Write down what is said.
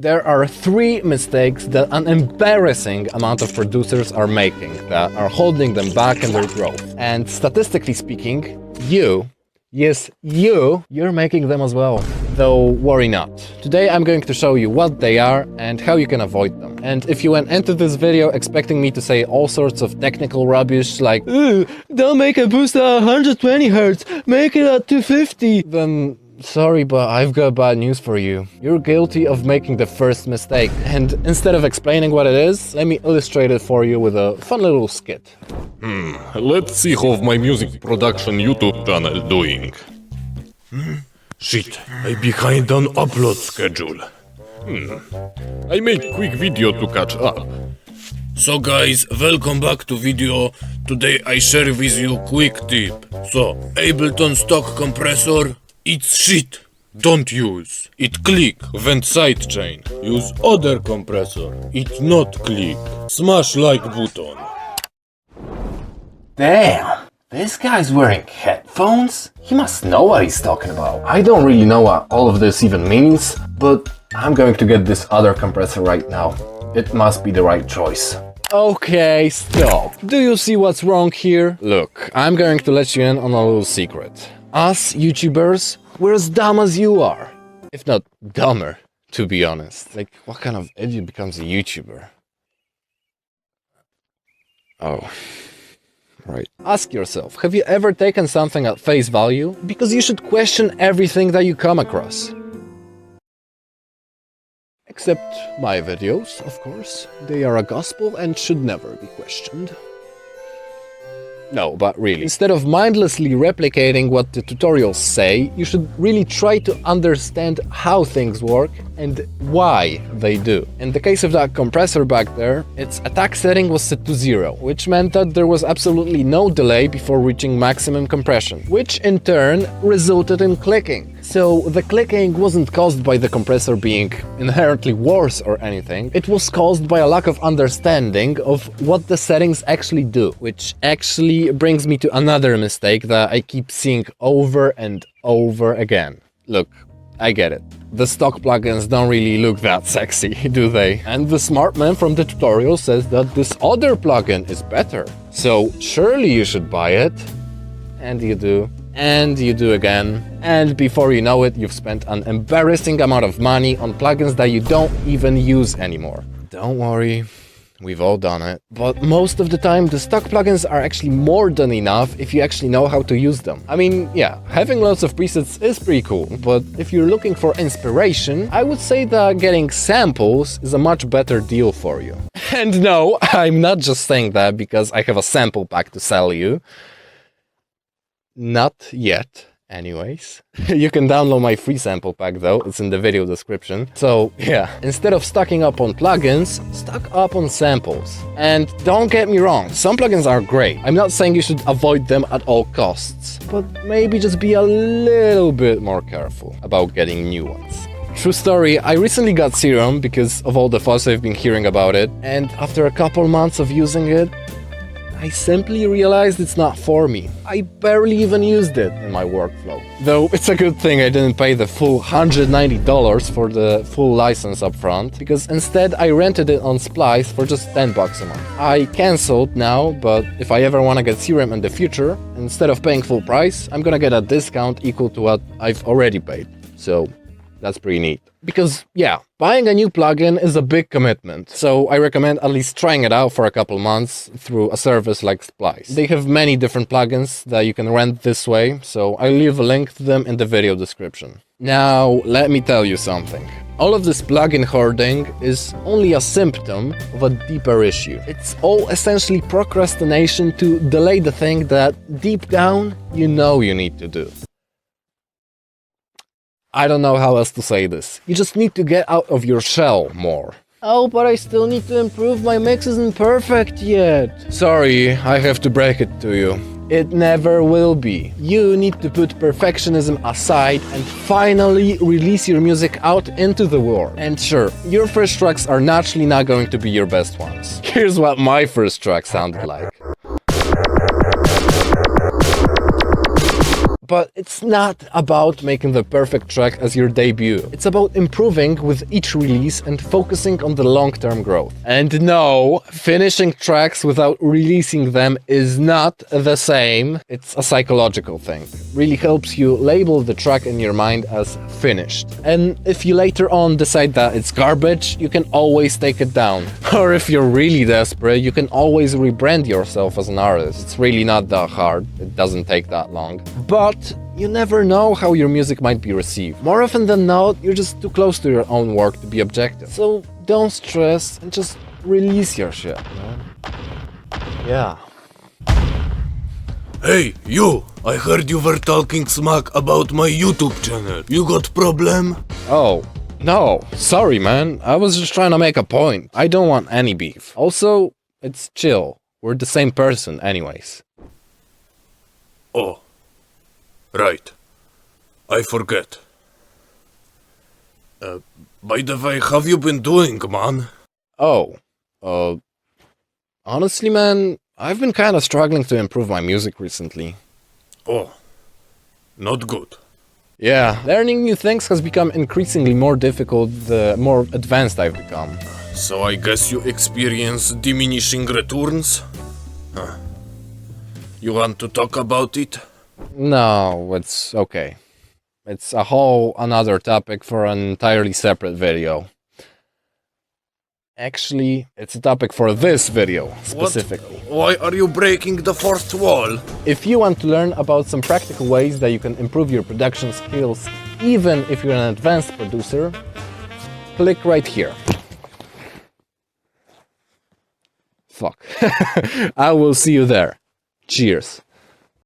There are three mistakes that an embarrassing amount of producers are making that are holding them back in their growth. And statistically speaking, you're making them as well. Though worry not. Today I'm going to show you what they are and how you can avoid them. And if you went into this video expecting me to say all sorts of technical rubbish like don't make a boost at 120 Hz, make it at 250, then sorry, but I've got bad news for you. You're guilty of making the first mistake. And instead of explaining what it is, let me illustrate it for you with a fun little skit. Let's see how my music production YouTube channel doing. Shit, I behind on upload schedule. I make quick video to catch up. So guys, welcome back to video. Today I share with you quick tip. So, Ableton stock compressor, it's shit. Don't use. It click when sidechain. Use other compressor. It not click. Smash like button. Damn, this guy's wearing headphones? He must know what he's talking about. I don't really know what all of this even means, but I'm going to get this other compressor right now. It must be the right choice. Okay, stop. Do you see what's wrong here? Look, I'm going to let you in on a little secret. Us YouTubers, we're as dumb as you are. If not dumber, to be honest. Like, what kind of idiot becomes a YouTuber? Oh. Right. Ask yourself, have you ever taken something at face value? Because you should question everything that you come across. Except my videos, of course. They are a gospel and should never be questioned. No, but really, instead of mindlessly replicating what the tutorials say, you should really try to understand how things work and why they do. In the case of that compressor back there, its attack setting was set to 0, which meant that there was absolutely no delay before reaching maximum compression, which in turn resulted in clicking. So the clicking wasn't caused by the compressor being inherently worse or anything, it was caused by a lack of understanding of what the settings actually do, which actually brings me to another mistake that I keep seeing over and over again. Look, I get it. The stock plugins don't really look that sexy, do they? And the smart man from the tutorial says that this other plugin is better. So surely you should buy it. And you do. And you do again. And before you know it, you've spent an embarrassing amount of money on plugins that you don't even use anymore. Don't worry. We've all done it. But most of the time, the stock plugins are actually more than enough if you actually know how to use them. I mean, yeah, having lots of presets is pretty cool, but if you're looking for inspiration, I would say that getting samples is a much better deal for you. And no, I'm not just saying that because I have a sample pack to sell you. Not yet. Anyways, you can download my free sample pack though, it's in the video description. So yeah, instead of stocking up on plugins, stock up on samples. And don't get me wrong, some plugins are great. I'm not saying you should avoid them at all costs, but maybe just be a little bit more careful about getting new ones. True story, I recently got Serum because of all the fuss I've been hearing about it, and after a couple months of using it, I simply realized it's not for me. I barely even used it in my workflow. Though it's a good thing I didn't pay the full $190 for the full license up front, because instead I rented it on Splice for just $10 a month. I cancelled now, but if I ever want to get Serum in the future, instead of paying full price, I'm gonna get a discount equal to what I've already paid. So that's pretty neat. Because, yeah, buying a new plugin is a big commitment, so I recommend at least trying it out for a couple months through a service like Splice. They have many different plugins that you can rent this way, so I'll leave a link to them in the video description. Now, let me tell you something. All of this plugin hoarding is only a symptom of a deeper issue. It's all essentially procrastination to delay the thing that, deep down, you know you need to do. I don't know how else to say this. You just need to get out of your shell more. Oh, but I still need to improve, my mix isn't perfect yet. Sorry, I have to break it to you. It never will be. You need to put perfectionism aside and finally release your music out into the world. And sure, your first tracks are naturally not going to be your best ones. Here's what my first track sounded like. but it's not about making the perfect track as your debut. It's about improving with each release and focusing on the long-term growth. And no, finishing tracks without releasing them is not the same. It's a psychological thing. It really helps you label the track in your mind as finished. And if you later on decide that it's garbage, you can always take it down. Or if you're really desperate, you can always rebrand yourself as an artist. It's really not that hard. It doesn't take that long. But you never know how your music might be received. More often than not, you're just too close to your own work to be objective. So don't stress and just release your shit, man. Yeah. Hey, you! I heard you were talking smack about my YouTube channel. You got problem? Oh, no. Sorry, man. I was just trying to make a point. I don't want any beef. Also, it's chill. We're the same person anyways. Oh. Right. I forget. By the way, how you been doing, man? Oh, honestly, man, I've been kind of struggling to improve my music recently. Oh. Not good. Yeah, learning new things has become increasingly more difficult the more advanced I've become. So I guess you experience diminishing returns? Huh. You want to talk about it? No, it's okay. It's a whole another topic for an entirely separate video. Actually, it's a topic for this video, specifically. Why are you breaking the fourth wall? If you want to learn about some practical ways that you can improve your production skills, even if you're an advanced producer, click right here. Fuck. I will see you there. Cheers.